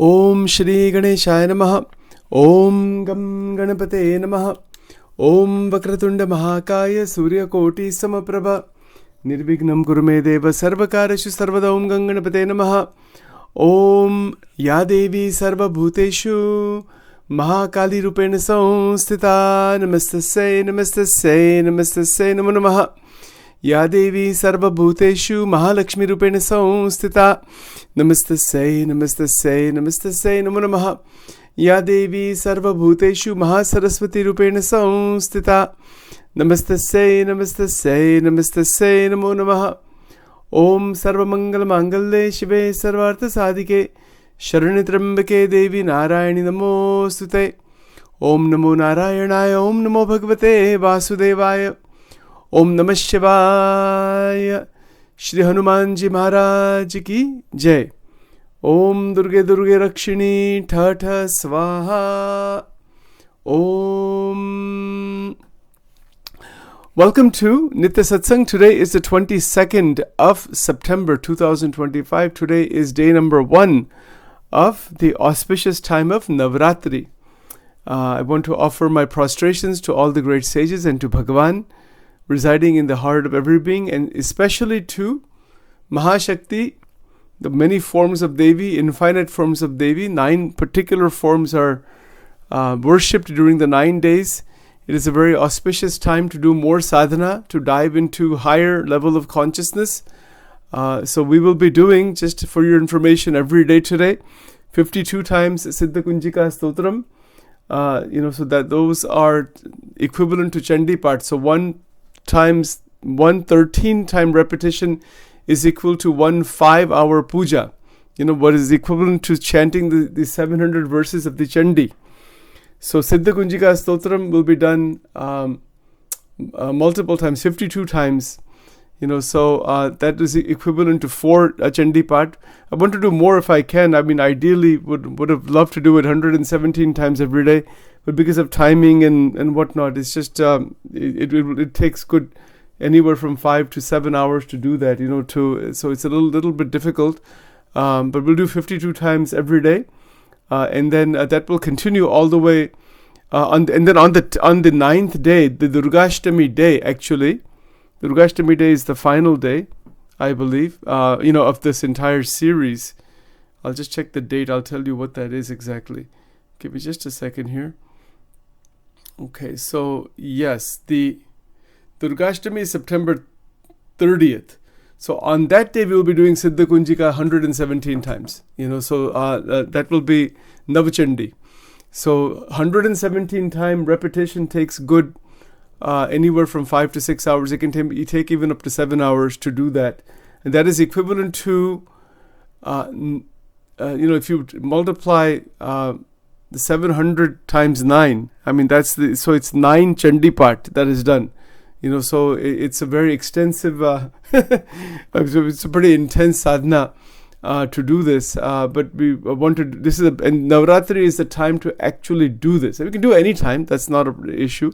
ओम श्री गणेशाय नमः। ओम गम गणपते नमः। ओम वक्रतुंड महाकाय सूर्यकोटि समप्रभ निर्विघ्नं कुरु मे देव सर्वकार्येषु सर्वदा। ओम गं गणपते नमः। ओम या देवी सर्वभूतेषु महाकाली रूपेण संस्थिता नमस्तस्यै नमस्तस्यै नमस्तस्यै नमो नमः। या देवी सर्वभूतेषु महालक्ष्मी रूपेण संस्थिता नमस्तस्यै नमस्तस्यै नमस्तस्यै नमो नमः। या देवी सर्वभूतेषु महासरस्वती रूपेण संस्थिता नमस्तस्यै नमस्तस्यै नमस्तस्यै नमो नमः। ओम सर्वमंगलमांगल्ये शिवे सर्वार्थसाधिके शरण्ये त्र्यंबके देवी नारायणी नमोस्तुते। ओम नमो नारायणाय। ओम नमो भगवते वासुदेवाय। ओम नमः शिवाय। श्री हनुमान जी महाराज की जय। ओम दुर्गे दुर्गे रक्षिणी ठ स्वाहा। ओम। Welcome to Nitya Satsang. Today is the 22nd of September 2025. Today is day number 1 of the auspicious time of Navratri. I want to offer my prostrations to all the great sages and to Bhagavan residing in the heart of every being, and especially to Mahashakti, the many forms of Devi, infinite forms of Devi. 9 particular forms are worshipped during the 9 days. It is a very auspicious time to do more sadhana, to dive into higher level of consciousness. So we will be doing, just for your information, every day today, 52 times Siddha Kunjika Stotram. So that those are equivalent to Chandi part. So 113 time repetition is equal to 1 5-hour puja. What is equivalent to chanting the 700 verses of the Chandi. So Siddha Kunjika Stotram will be done multiple times, 52 times. That is equivalent to 4 Chandi part. I want to do more if I can. I mean, ideally would have loved to do it 117 times every day, but because of timing and whatnot, it's just it takes good anywhere from 5 to 7 hours to do that. So it's a little bit difficult. But we'll do 52 times every day, and then that will continue all the way. On the 9th day, the Durgashtami day, actually. The Durgashtami day is the final day, I believe, of this entire series. I'll just check the date. I'll tell you what that is exactly. Give me just a second here. Okay, so yes, the Durgashtami is September 30th. So on that day, we will be doing Siddha Kunjika 117 times. That will be Navachandi. So 117 time repetition takes good anywhere from 5 to 6 hours. It can take even up to 7 hours to do that. And that is equivalent to, if you multiply the 700 times 9, I mean, so it's 9 Chandi part that is done. So it's a very extensive, it's a pretty intense sadhana to do this. But we wanted, and Navratri is the time to actually do this. And we can do it any time, that's not an issue.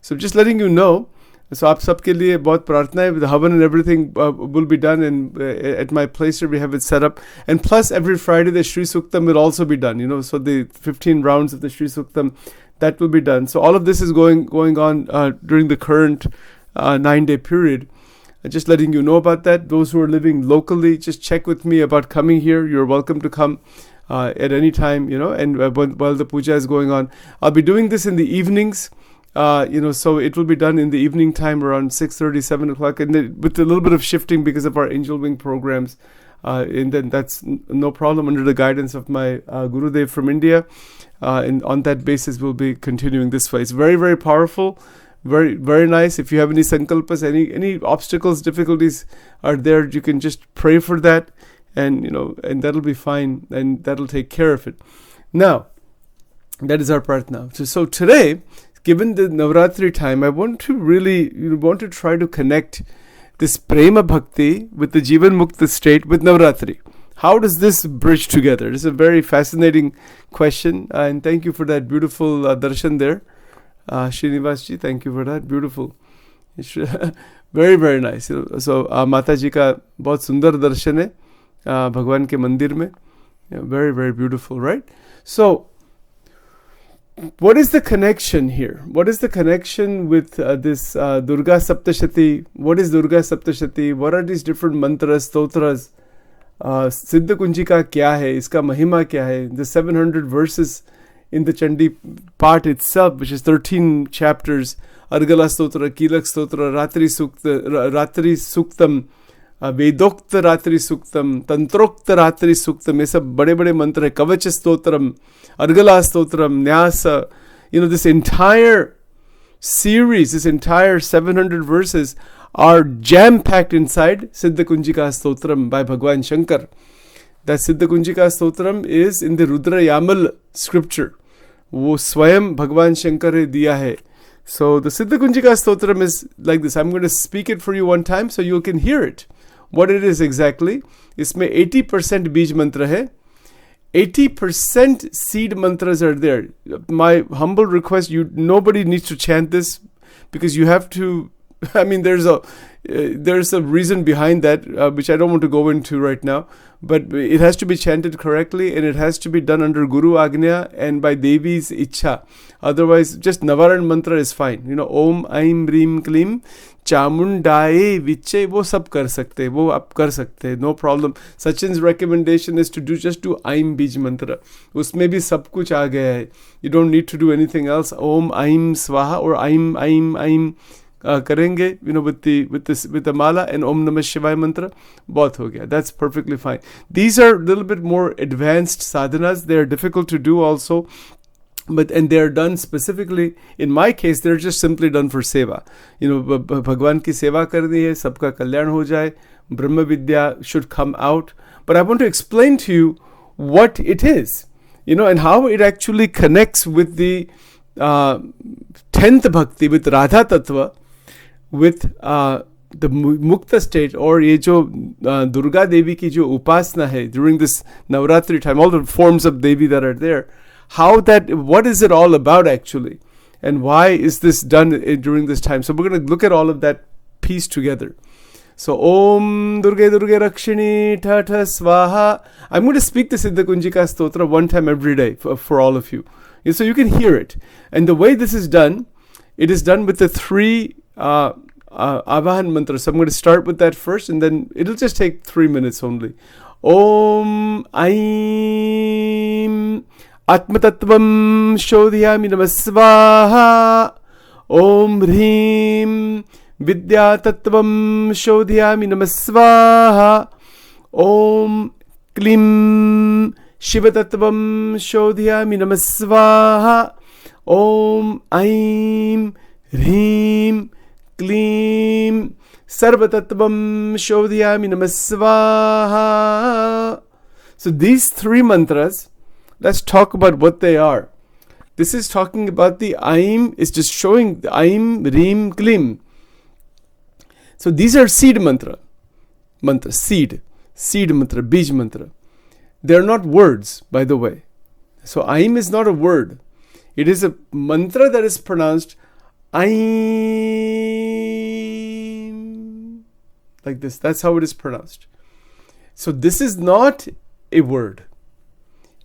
So just letting you know. So aap sabke liye bahut prarthna hai. The havan and everything will be done, and at my place here we have it set up. And plus every Friday the Shri Suktam will also be done. So the 15 rounds of the Shri Suktam, that will be done. So all of this is going on during the current 9-day period. Just letting you know about that. Those who are living locally, just check with me about coming here. You're welcome to come at any time, and while the puja is going on. I'll be doing this in the evenings. So it will be done in the evening time around 6:30, 7 o'clock, and with a little bit of shifting because of our Angel Wing programs. And then that's no problem under the guidance of my Gurudev from India. And on that basis, we'll be continuing this way. It's very, very powerful, very, very nice. If you have any sankalpas, any obstacles, difficulties are there, you can just pray for that, and and that'll be fine, and that'll take care of it. Now, that is our prarthna. So today, given the Navratri time, I want to really try to connect this Prema Bhakti with the Jivan Mukta state with Navratri. How does this bridge together? It's a very fascinating question, and thank you for that beautiful darshan there. Srinivas ji, thank you for that. Beautiful. Very, very nice. So Mata ji का बहुत सुंदर दर्शन है भगवान के मंदिर में. Yeah, very, very beautiful, right? So, what is the connection here? What is the connection with this Durga Saptashati? What is Durga Saptashati? What are these different mantras, stotras? Siddha Kunjika kya hai? Iska mahima kya hai? The 700 verses in the Chandi part itself, which is 13 chapters, Argala Stotra, Kilak Stotra, Ratri Suktam, Vedokta Ratri Suktam, Tantrokta Ratri Suktam, ये सब बड़े बड़े मंत्र है, कवच स्तोत्रम, अर्गला स्तोत्रम, न्यास, this entire series, this entire 700 verses are jam-packed inside Siddha Kunjika Stotram by Bhagwan Shankar. That Siddha Kunjika Stotram is in the Rudra Yamal scripture. वो स्वयं भगवान शंकर ने दिया है. So the Siddha Kunjika Stotram is like this. I'm going to speak it for you one time so you can hear it. What it is exactly. इसमें 80% बीज मंत्र है. 80% seed mantras are there. My humble request, nobody needs to chant this because you have to. I mean, there's a reason behind that, which I don't want to go into right now. But it has to be chanted correctly, and it has to be done under Guru Agnya and by Devi's Ichha. Otherwise, just Navaran mantra is fine. Om, Aim, Reem, Klim, Chamundaye, Viche, wo sab kar sakte, wo आप कर सकते, no problem. Sachin's recommendation is to just do Aim Bij mantra. उसमें भी सब कुछ आ गया है. You don't need to do anything else. Om, Aim, Swaha, or Aim. करेंगे with the mala and Om Namah Shivaya mantra, बहुत हो गया. That's perfectly fine. These are a little bit more advanced sadhanas. They are difficult to do also, and they are done specifically. In my case, they're just simply done for seva. भगवान की सेवा करनी है, सबका कल्याण हो जाए, Brahma Vidya should come out. But I want to explain to you what it is, and how it actually connects with the 10th bhakti, with Radha Tattva, with the Mukta state, or ये जो Durga Devi की जो उपासना है during this Navratri time, all the forms of Devi that are there, what is it all about actually, and why is this done during this time? So we're going to look at all of that piece together. So Om Durge Durge Rakshini Tata Swaha. I'm going to speak the Siddha Kunjika Stotra one time every day for all of you. So you can hear it. And the way this is done, it is done with the 3 Avahan mantras. So I'm going to start with that first, and then it'll just take 3 minutes only. Om Aim Atmatattvam Shodhyami Namasvaha. Om Hrim Vidya Tattvam Shodhyami Namasvaha. Om Klim Shiva Tattvam Shodhyami Namasvaha. Om Aim Hrim Klim Sarva Tattvam Shodhyami Namasvaha. So these 3 mantras, let's talk about what they are. This is talking about the Aim, is just showing the Aim, Reem, Klim. So these are seed mantra, seed mantra, bij mantra. They are not words, by the way. So Aim is not a word. It is a mantra that is pronounced Aim, like this. That's how it is pronounced. So this is not a word.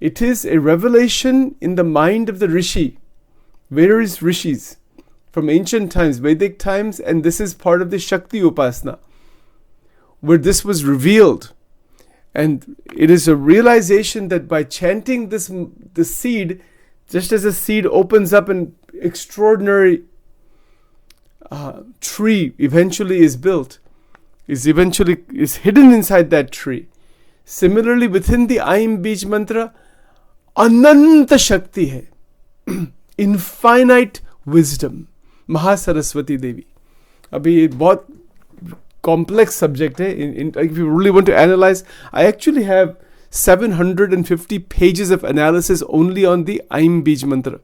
It is a revelation in the mind of the Rishi, various Rishis from ancient times, Vedic times, and this is part of the Shakti Upasana, where this was revealed. And it is a realization that by chanting the seed, just as a seed opens up an extraordinary tree eventually is built, is hidden inside that tree. Similarly, within the Aim Bij mantra, Ananta Shakti hai, infinite wisdom, Mahasaraswati Devi. Abhi ये बहुत complex subject hai. If you really want to analyze, I actually have 750 pages of analysis only on the Aim Bij mantra.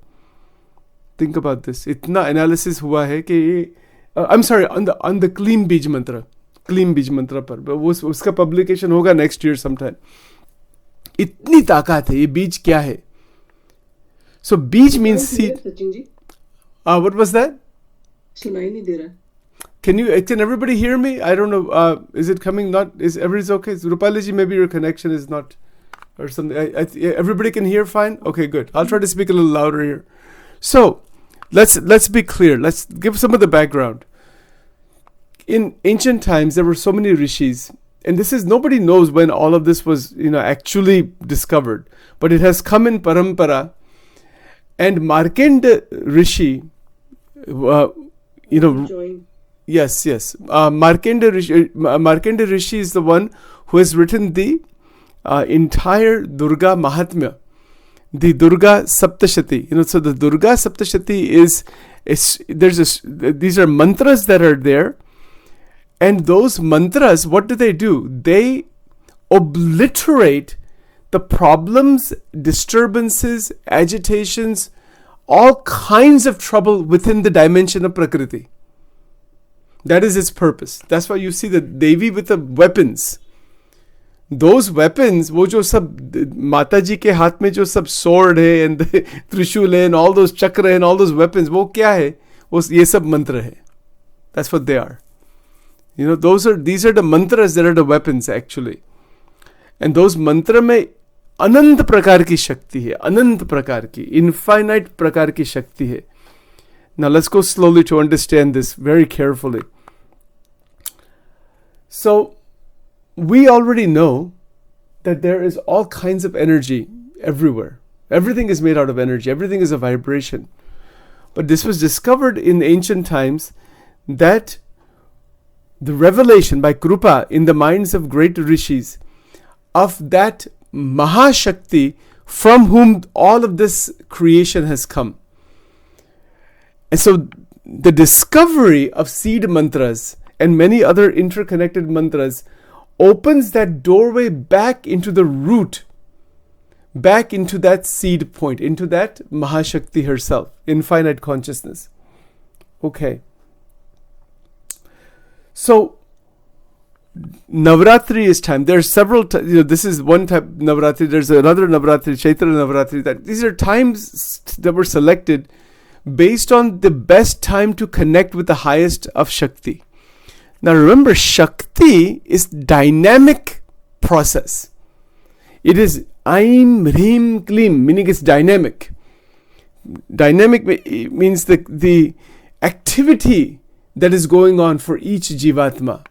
Think about this. Itna analysis hua hai कि I'm sorry, on the Klim Bij mantra. Klim Bij mantra par. उसका publication होगा next year sometime. इतनी ताकत है, ये बीज क्या है? So बीज means seed. Sachin ji, What was that? सुनाई नहीं दे रहा. Can everybody hear me? I don't know. Is it coming? Is everything okay? Rupali ji, maybe your connection is not or something. Everybody can hear fine? Okay, good. I'll try to speak a little louder here. So, let's be clear. Let's give some of the background. In ancient times, there were so many rishis, and nobody knows when all of this was, actually discovered, but it has come in parampara. And Markanda Rishi, yes. Markanda Rishi is the one who has written the entire Durga Mahatmya, the Durga Saptashati. So the Durga Saptashati these are mantras that are there, and those mantras, what do? They obliterate the problems, disturbances, agitations, all kinds of trouble within the dimension of Prakriti. That is its purpose. That's why you see the Devi with the weapons. Those weapons, वो जो सब माता जी के हाथ में जो सब sword है and त्रिशूल है and all those चक्र है and all those weapons, वो क्या है? ये सब मंत्र है. That's what they are. These are the mantras that are the weapons actually. And those mantra में अनंत प्रकार की शक्ति है, अनंत प्रकार की, infinite प्रकार की शक्ति है. Now let's go slowly to understand this very carefully. So, we already know that there is all kinds of energy everywhere. Everything is made out of energy. Everything is a vibration. But this was discovered in ancient times that the revelation by Krupa in the minds of great rishis of that Mahashakti from whom all of this creation has come. And so the discovery of seed mantras and many other interconnected mantras opens that doorway back into the root, back into that seed point, into that Mahashakti herself, infinite consciousness. Okay. So, Navratri is time. There are several, this is one type of Navratri. There's another Navratri, Chaitra Navratri. These are times that were selected based on the best time to connect with the highest of Shakti. Now remember, Shakti is dynamic process. It is Aim, Hrim, Klim, meaning it's dynamic. Dynamic means the activity that is going on for each Jivatma.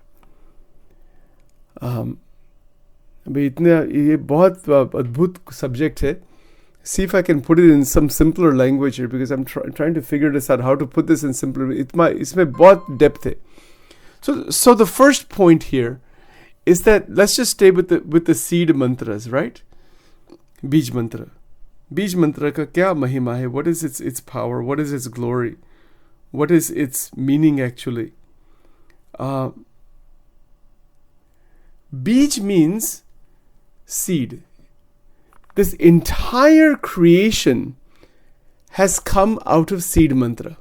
ये बहुत अद्भुत subject है. See if I can put it in some simpler language here, because I'm trying to figure this out, how to put this in simpler. इसमें बहुत depth है. So the first point here is that let's just stay with the seed mantras, right? Bij mantra. Bij mantra का क्या महिमा है? What is its power? What is its glory? What is its meaning actually? Bij means seed. This entire creation has come out of seed mantra.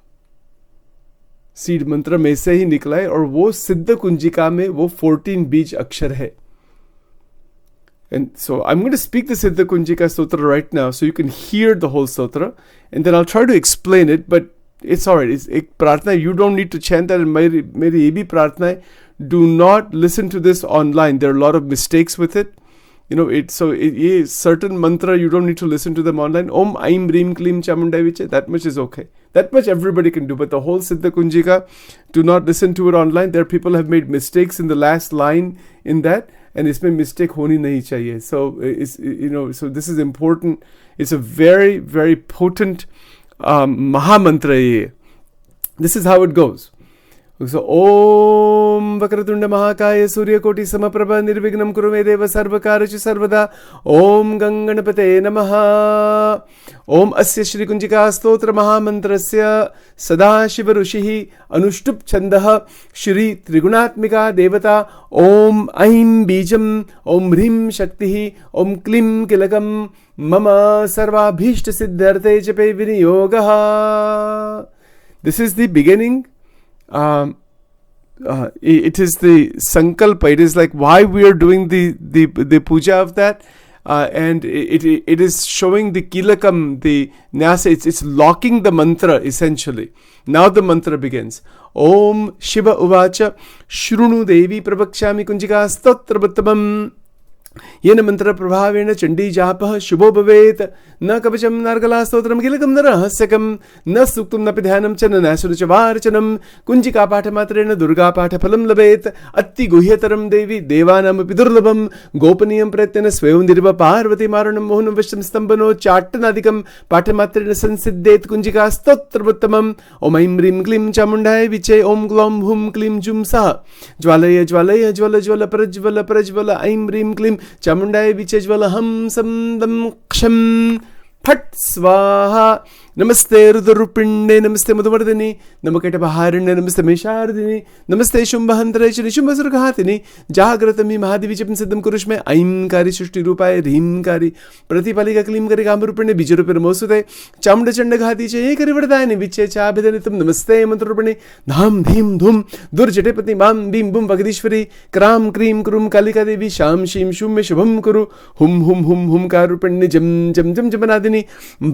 Seed mantra में से ही निकला है, और वो सिद्ध कुंजिका में वो 14 बीज अक्षर है. And so I'm going to speak the Siddha Kunjika Sutra right now so you can hear the whole sutra, and then I'll try to explain it, but it's alright. It's ek prarthana. You don't need to chant that. Meri ye bhi prarthana hai. Do not listen to this online. There are a lot of mistakes with it. Certain mantra, you don't need to listen to them online. Om Aim Reem Klim Chamundai Viche. That much is okay. That much everybody can do. But the whole Siddha Kunjika, do not listen to it online. There are people who have made mistakes in the last line in that. And इसमें mistake होनी नहीं चाहिए. So so this is important. It's a very, very potent Mahamantra ये. This is how it goes. So Om Vakratunda Mahakaya Suryakoటి Samaprabha Nirvignam Kurume Deva Sarvakarachu Sarvada Om Ganganapate Namaha Om Asya Shri Kunjika Stotra Mahamantrasya Sada Shiva Rushihi Anushtup Chandaha Shri Trigunatmika Devata Om Aim Bijam Om Hrim Shaktihi Om Klim Kilakam Mama Sarva Bhishta Siddharte Jape Viniyogaha. This is the beginning. It is the sankalpa. It is like why we are doing the puja of that, and it is showing the kilakam, the nyasa. It's locking the mantra essentially. Now the mantra begins. Om Shiva Uvacha Shrunu Devi Prabhakshami Kunjika Stotra Bhattamam येन मंत्र प्रभावेण चंडी जापः शुभो भवेत् न कवचम नार्गला स्तोत्रम कीलकम न रहस्यकम न सूक्तम न ध्यानम च न नैसुर च वार्चनम कुंजिका पाठमात्रेण दुर्गा पाठफलम लभेत् अति गुह्यतरम देवी देवानामपि दुर्लभम गोपनीयं प्रयत्नेन स्वयं निर्व पार्वती मारणं मोहनं वशं स्तंभनो चाट्टनादिकं पाठमात्रेण संसिद्धेत् कुंजिका स्तोत्रमुत्तमम् ओम ऐं ह्रीं क्लीं चामुण्डाय विचे ओम ग्लौं हुं क्लीं जुं सः ज्वालय ज्वालय ज्वल ज्वल प्रज्वल प्रज्वल ऐं ह्रीं क्लीं चामुण्डाय विचे ज्वल हं सं दं क्षं फट स्वाहा नमस्ते रुद्ररूपिण्ये नमस्ते मधुवर्धिनी नमकेटपहारिण्ये नमस्ते मेषार्दिनी नमस्ते शुम्भहन्तरेशनि शुम्भसुरघातिनि जाग्रतमि महादेवीचं सिद्धं कुरुष्मे ऐंकारी सृष्टिरूपाय ह्रींकारी प्रतिपालिका क्लींकरि कामरूपिणे बीजरूपे नमोऽस्तुते चामुण्डचण्डघाती च एकरिवरदायिनि विच्चे चाभिधनितं नमस्ते मंत्ररूपिणे धाम धीम धूम दुर्जटेपति मां बीं बुं वगदीश्वरी क्रां क्रीं क्रूं कालिका देवी शां शीं शूं मे शुभं कुरु हुं हुं हुं हुंकाररूपिण्ये जं जं जं जपनादिनि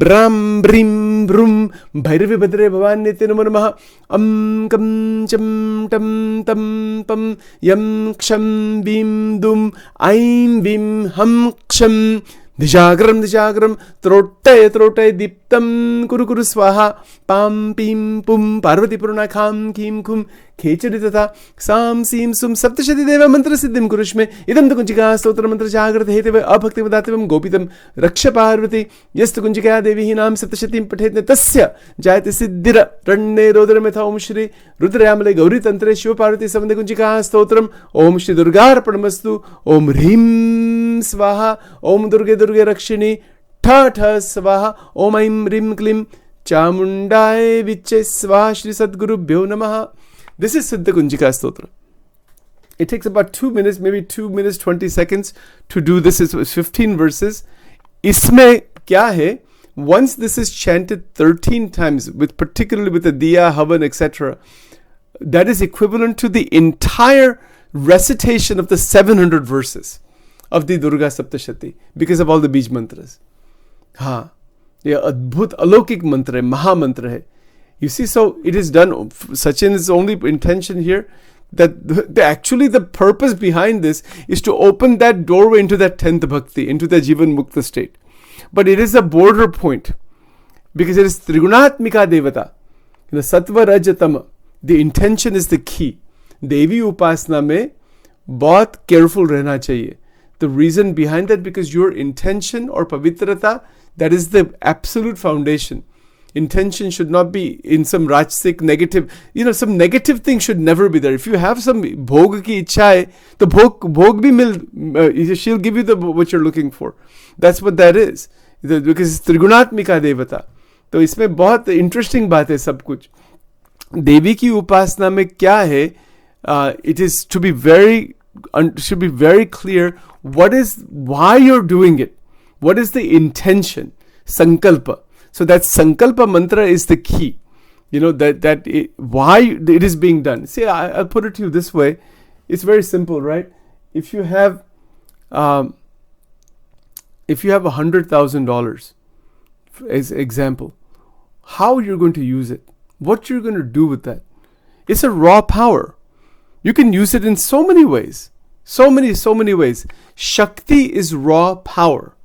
ब्रां ब्रीं ब्रूं भैरवी भद्रे भवान्यते नमो नमः अं कं चं टं तं पं यं क्षं बीं दुं ऐं बीं हं क्षं दिशाग्रम त्रोटय त्रोटय दीप्तं कुरु कुरु स्वाहा पां पीं पुं पार्वतीपूर्णा खां कीं खुं खेचरि तथा सां सीं सुं सप्तशती देव मंत्रसिद्धिं कुरुष्मे इदं तु कुञ्जिका स्तोत्रमन्त्र जागृत हेतवे अभक्तिवदातिवं गोपितं रक्ष पार्वती यस्तु कुञ्जिका देवी नाम सप्तशतीं पठेत् तस्य जायते सिद्धिर रण्ये रोदरमेथा ओम श्री रुद्रयामले गौरीतन्त्रे शिवपार्वती सम्बन्धे कुञ्जिका स्तोत्रम् ओम श्री दुर्गार्पणमस्तु ओम ह्रीं स्वाहा ओम दुर्गे दुर्गे रक्षिणी ठ ठ स्वाहा ओम ऐं ह्रीं क्लीं चामुण्डाय विच्चे स्वाहा श्री सद्गुरुभ्यो नमः. This is Siddha Kunjika Stotra. It takes about 2 minutes, maybe 2 minutes 20 seconds to do this. It's 15 verses. Isme kya hai? Once this is chanted 13 times, particularly with the diya, havan, etc., that is equivalent to the entire recitation of the 700 verses of the Durga Saptashati because of all the bij mantras. Ha, ये अद्भुत अलौकिक मंत्र है, महामंत्र है. You see, so it is done. Sachin's only intention here that actually the purpose behind this is to open that doorway into that 10th bhakti, into the Jivan Mukta state. But it is a border point because it is Trigunatmika Devata. You know, Sattva Rajatama. The intention is the key. Devi Upasana mein bahut careful rehna chahiye. The reason behind that, because your intention or pavitrata, that is the absolute foundation. Intention should not be in some rajasic negative, some negative thing should never be there. If you have some bhog ki ichha hai, the bhog bhi she'll give you what you're looking for. That's what that is. Because it's Trigunatmika Devata. तो इसमें बहुत interesting बात है सब कुछ. देवी की उपासना में क्या है? It is to be should be very clear why you're doing it. What is the intention? Sankalpa. So that Sankalpa mantra is the key. Why it is being done. See, I'll put it to you this way. It's very simple, right? If you have $100,000, as example, how you're going to use it, what you're going to do with that. It's a raw power. You can use it in so many ways. So many ways. Shakti is raw power.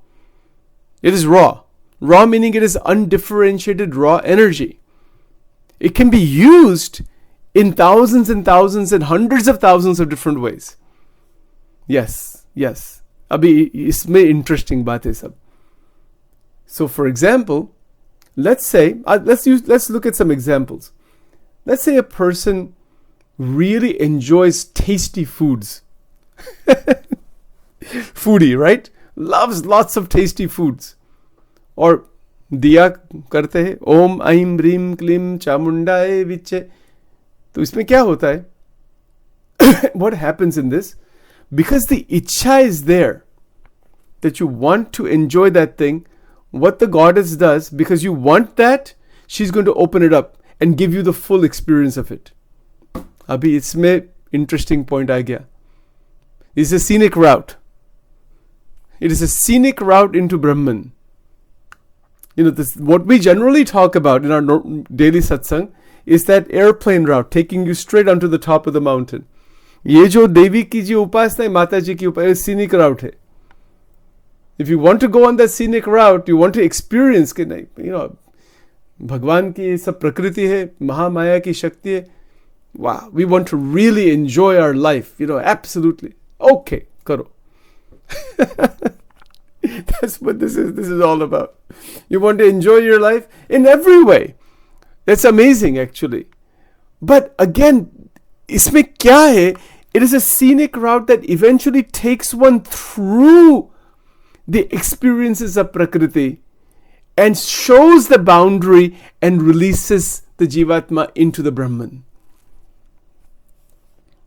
It is raw. Raw meaning it is undifferentiated raw energy. It can be used in thousands and thousands and hundreds of thousands of different ways. Yes. Abhi isme interesting baat hai sab. So for example, let's say, let's look at some examples. Let's say a person really enjoys tasty foods. Foodie, right? Loves lots of tasty foods. और दिया करते हैं ओम ऐं ह्रीं क्लीं चामुंडाय विच्चे. तो इसमें क्या होता है? What happens in this? Because the ichha is there, that you want to enjoy that thing, what the goddess does, because you want that, she's going to open it up and give you the full experience of it. अभी इसमें interesting point आ गया. It's a scenic route. It is a scenic route into Brahman. What we generally talk about in our daily satsang is that airplane route taking you straight onto the top of the mountain. ये जो देवी की जो उपासना है, माता जी की उपासना, scenic route है. If you want to go on that scenic route, you want to experience कि नहीं, you know, भगवान की सब प्रकृति है, महामाया की शक्ति है. Wow, we want to really enjoy our life, you know, absolutely. Okay, karo. That's what this is all about. You want to enjoy your life in every way. That's amazing actually. But again, इसमें क्या है? It is a scenic route that eventually takes one through the experiences of Prakriti and shows the boundary and releases the Jivatma into the Brahman.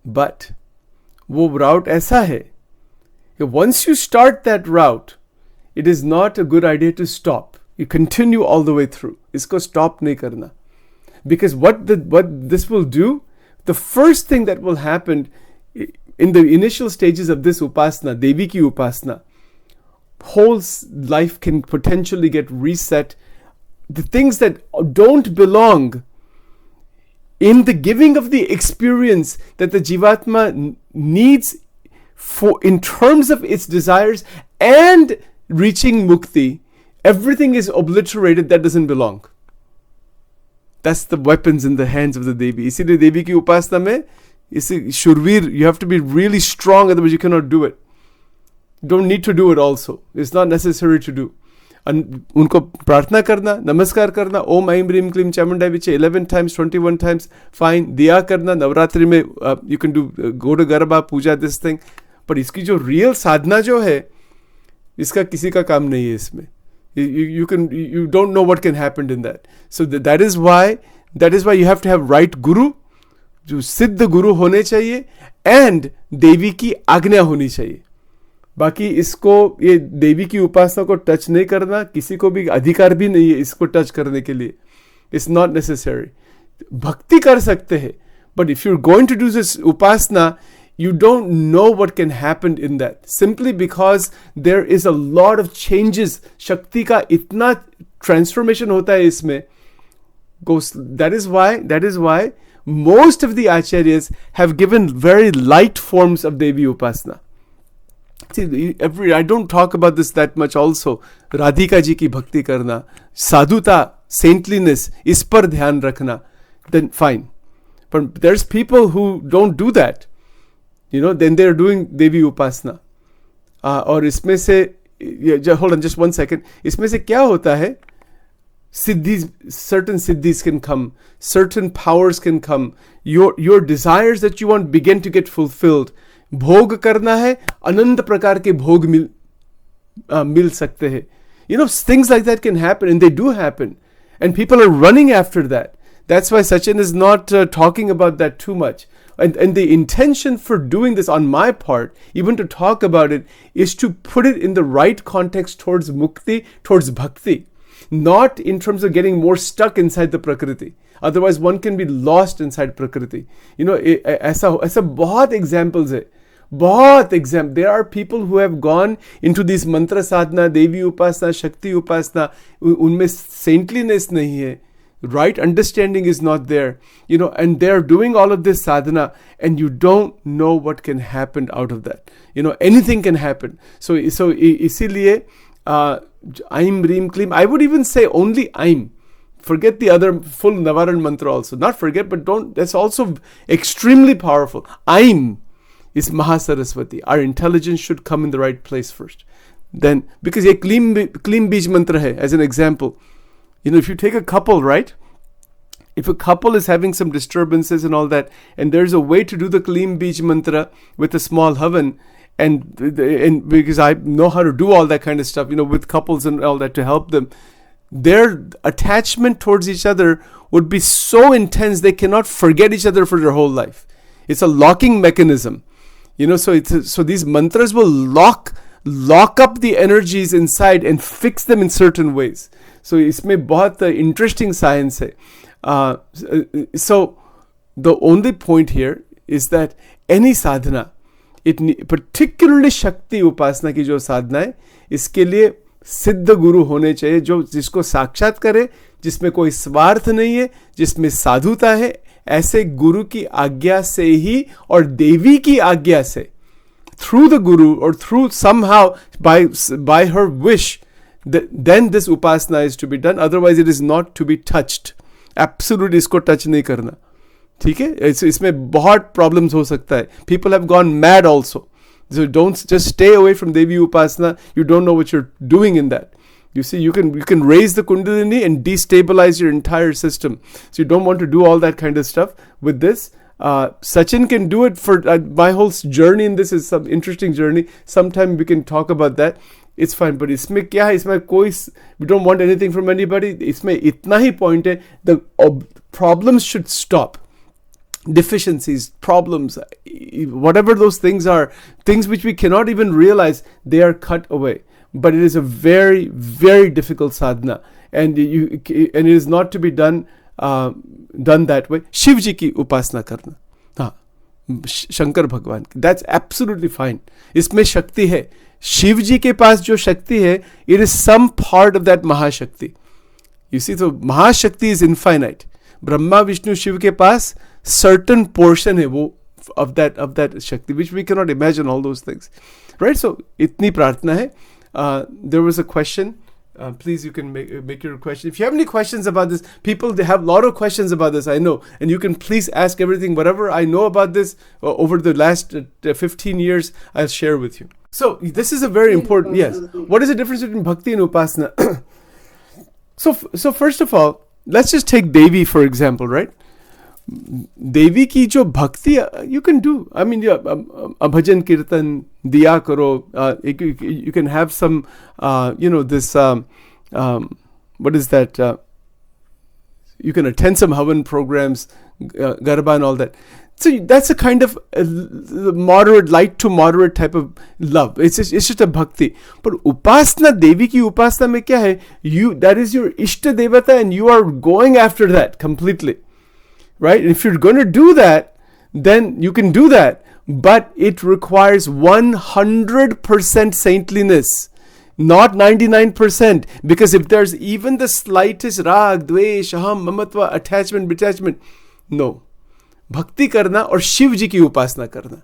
But वो route ऐसा है कि once you start that route, it is not a good idea to stop. You continue all the way through. इसको stop नहीं करना. Because what this will do, the first thing that will happen in the initial stages of this upasana, Devi ki upasana, whole life can potentially get reset. The things that don't belong in the giving of the experience that the Jivatma needs for in terms of its desires and reaching mukti, everything is obliterated that doesn't belong. That's the weapons in the hands of the Devi. इसीलिए देवी की उपासना में इसी शूरवीर, you have to be really strong, otherwise you cannot do it. You don't need to do it also. It's not necessary to do. उनको प्रार्थना करना, नमस्कार करना, ओम ऐं ह्रीं क्लीं चामुंडाय विचे 11 times, 21 times, fine. दिया करना, नवरात्रि में you can do go to garba, Puja, this thing. पर इसकी जो real साधना जो है, इसका किसी का काम नहीं है इसमें. You don't know what can happen in that. So that is why you have to have right guru, जो सिद्ध गुरु होने चाहिए, and देवी की आज्ञा होनी चाहिए. बाकी इसको ये देवी की उपासना को टच नहीं करना, किसी को भी अधिकार भी नहीं है इसको टच करने के लिए. It's not necessary. भक्ति कर सकते हैं, but if you're going to do this upasana, you don't know what can happen in that. Simply because there is a lot of changes. शक्ति का इतना transformation होता है इसमें. That is why most of the acharyas have given very light forms of Devi upasana. See, I don't talk about this that much also. Radhika ji ki bhakti karna, sadhuta, saintliness, is par dhyan rakhna, then fine. But there's people who don't do that. You know, then they're doing Devi upasana. और इसमें से, hold on just one second. इसमें से क्या होता है? Siddhis, certain siddhis can come, certain powers can come. Your desires that you want begin to get fulfilled. भोग करना है, अनंत प्रकार के भोग मिल सकते हैं. You know, things like that can happen, and they do happen. And people are running after that. That's why Sachin is not talking about that too much. And the intention for doing this on my part, even to talk about it, is to put it in the right context towards mukti, towards bhakti. Not in terms of getting more stuck inside the prakriti. Otherwise, one can be lost inside prakriti. You know, ऐसा बहुत examples है. बहुत example. There are people who have gone into these mantra sadhana, Devi upasana, Shakti upasana. उनमें saintliness नहीं है. Right understanding is not there. You know, and they're doing all of this sadhana, and you don't know what can happen out of that. You know, anything can happen. So इसीलिए Aim, Reem, Kleem. I would even say only Aim. Forget the other full Navaran mantra also. Not forget, but don't. That's also extremely powerful. Aim is Mahasaraswati. Our intelligence should come in the right place first. Then, because ye Kleem Bij mantra hai, as an example. You know, if you take a couple, right? If a couple is having some disturbances and all that, and there's a way to do the Kleem Bij mantra with a small havan, and because I know how to do all that kind of stuff, you know, with couples and all that to help them, their attachment towards each other would be so intense they cannot forget each other for their whole life. It's a locking mechanism, you know. So these mantras will lock up the energies inside and fix them in certain ways. So इसमें बहुत interesting science है. So the only point here is that any sadhana, particularly Shakti upasana की जो साधना है, इसके लिए सिद्ध गुरु होने चाहिए, जो जिसको साक्षात करे, जिसमें कोई स्वार्थ नहीं है, जिसमें साधुता है. ऐसे गुरु की आज्ञा से ही और देवी की आज्ञा से through the guru or through somehow by her wish, then this upasana is to be done. Otherwise it is not to be touched. Absolutely इसको टच नहीं करना. ठीक है, इसमें बहुत प्रॉब्लम्स हो सकता है. People have gone mad also. So don't just stay away from Devi Upasana. You don't know what you're doing in that. You see, you can raise the Kundalini and destabilize your entire system. So you don't want to do all that kind of stuff with this. Sachin can do it for my whole journey in this is some interesting journey. Sometime we can talk about that. It's fine. But इसमें क्या है? इसमें कोई, we don't want anything from anybody. इसमें इतना ही point है. The problems should stop. Deficiencies, problems, whatever those things are, things which we cannot even realize, they are cut away. But it is a very, very difficult sadhana, and it is not to be done that way. Shiv ji ki upasana karna, हाँ, शंकर भगवान की, that's absolutely fine. इसमें शक्ति है. शिव जी के पास जो शक्ति है, it is some part of that महाशक्ति. You see, so महाशक्ति is infinite. ब्रह्मा विष्णु शिव के पास certain portion है वो of that shakti, which we cannot imagine all those things, right? So itni prarthana hai. There was a question. Please, you can make your question. If you have any questions about this, people, they have a lot of questions about this, I know, and you can please ask everything, whatever I know about this over the last 15 years, I'll share with you. So this is a very important, yes. What is the difference between bhakti and upasana? So first of all, let's just take Devi for example, right? देवी की जो भक्ति you can do, I mean, भजन कीर्तन दिया करो, you can have some this what is that, you can attend some havan programs, garba and all that. So that's a kind of moderate, light to moderate type of love. It's just a bhakti. But upasana, Devi ki upasana mein kya hai? That is your ishta devata, and you are going after that completely. Right? And if you're going to do that, then you can do that. But it requires 100% saintliness, not 99%. Because if there's even the slightest rag, dvesh, aham, mamatva, attachment, detachment, no. Bhakti karna or Shiv ji ki upasana karna.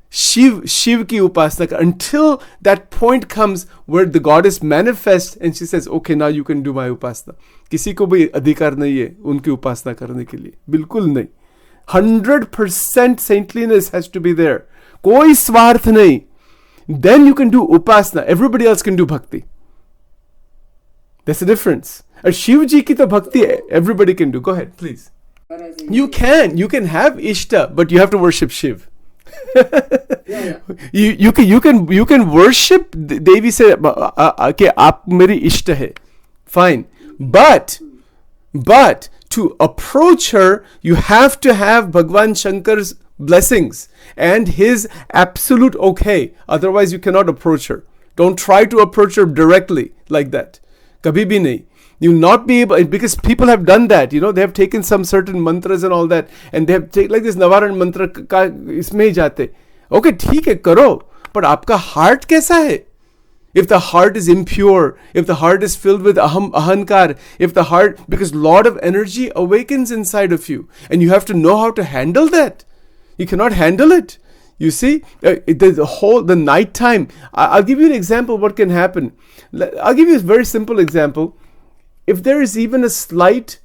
Shiv ki upasana, until that point comes where the goddess manifests and she says, okay, now you can do my upasana. किसी को भी अधिकार नहीं है उनकी उपासना करने के लिए, बिल्कुल नहीं. 100% saintliness has to be there. कोई स्वार्थ नहीं. Then you can do upasana. Everybody else can do bhakti. That's the difference. And Shiv ji ki to bhakti everybody can do. Go ahead, please. You can have ishta, but you have to worship Shiv. You can worship Devi से कि आप मेरी इष्ट है, fine. But to approach her, you have to have Bhagwan Shankar's blessings and his absolute okay. Otherwise, you cannot approach her. Don't try to approach her directly like that. Kabhi bhi nahi. You will not be able, because people have done that. They have taken some certain mantras and all that, and they have taken like this Navaran mantra ka isme hi jate. Okay, theek hai, karo. But aapka heart kaisa hai? If the heart is impure, if the heart is filled with ahankar, because a lot of energy awakens inside of you, and you have to know how to handle that. You cannot handle it. You see, the night time. I'll give you an example what can happen. I'll give you a very simple example. If there is even a slight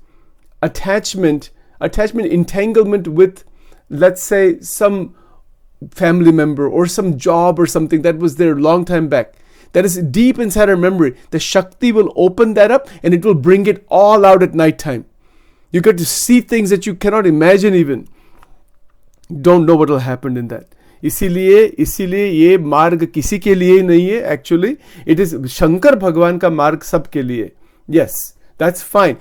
attachment, entanglement with, let's say, some family member or some job or something that was there a long time back, that is deep inside our memory, the Shakti will open that up and it will bring it all out at night time. You get to see things that you cannot imagine even. Don't know what will happen in that. इसीलिए ये मार्ग किसी के लिए नहीं है. Actually, it is Shankar भगवान का मार्ग सबके लिए. Yes, that's fine.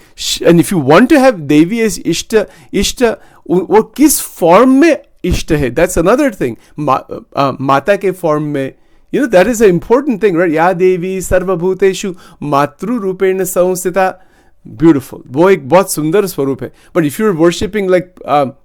And if you want to have Devi as Ishta, वो किस form में Ishta है? That's another thing. माता के form में, that is an important thing, right? Ya Devi sarvabhuteshu matru rupena samsthita. Beautiful. वो एक बहुत सुंदर स्वरूप है. But if you're worshipping like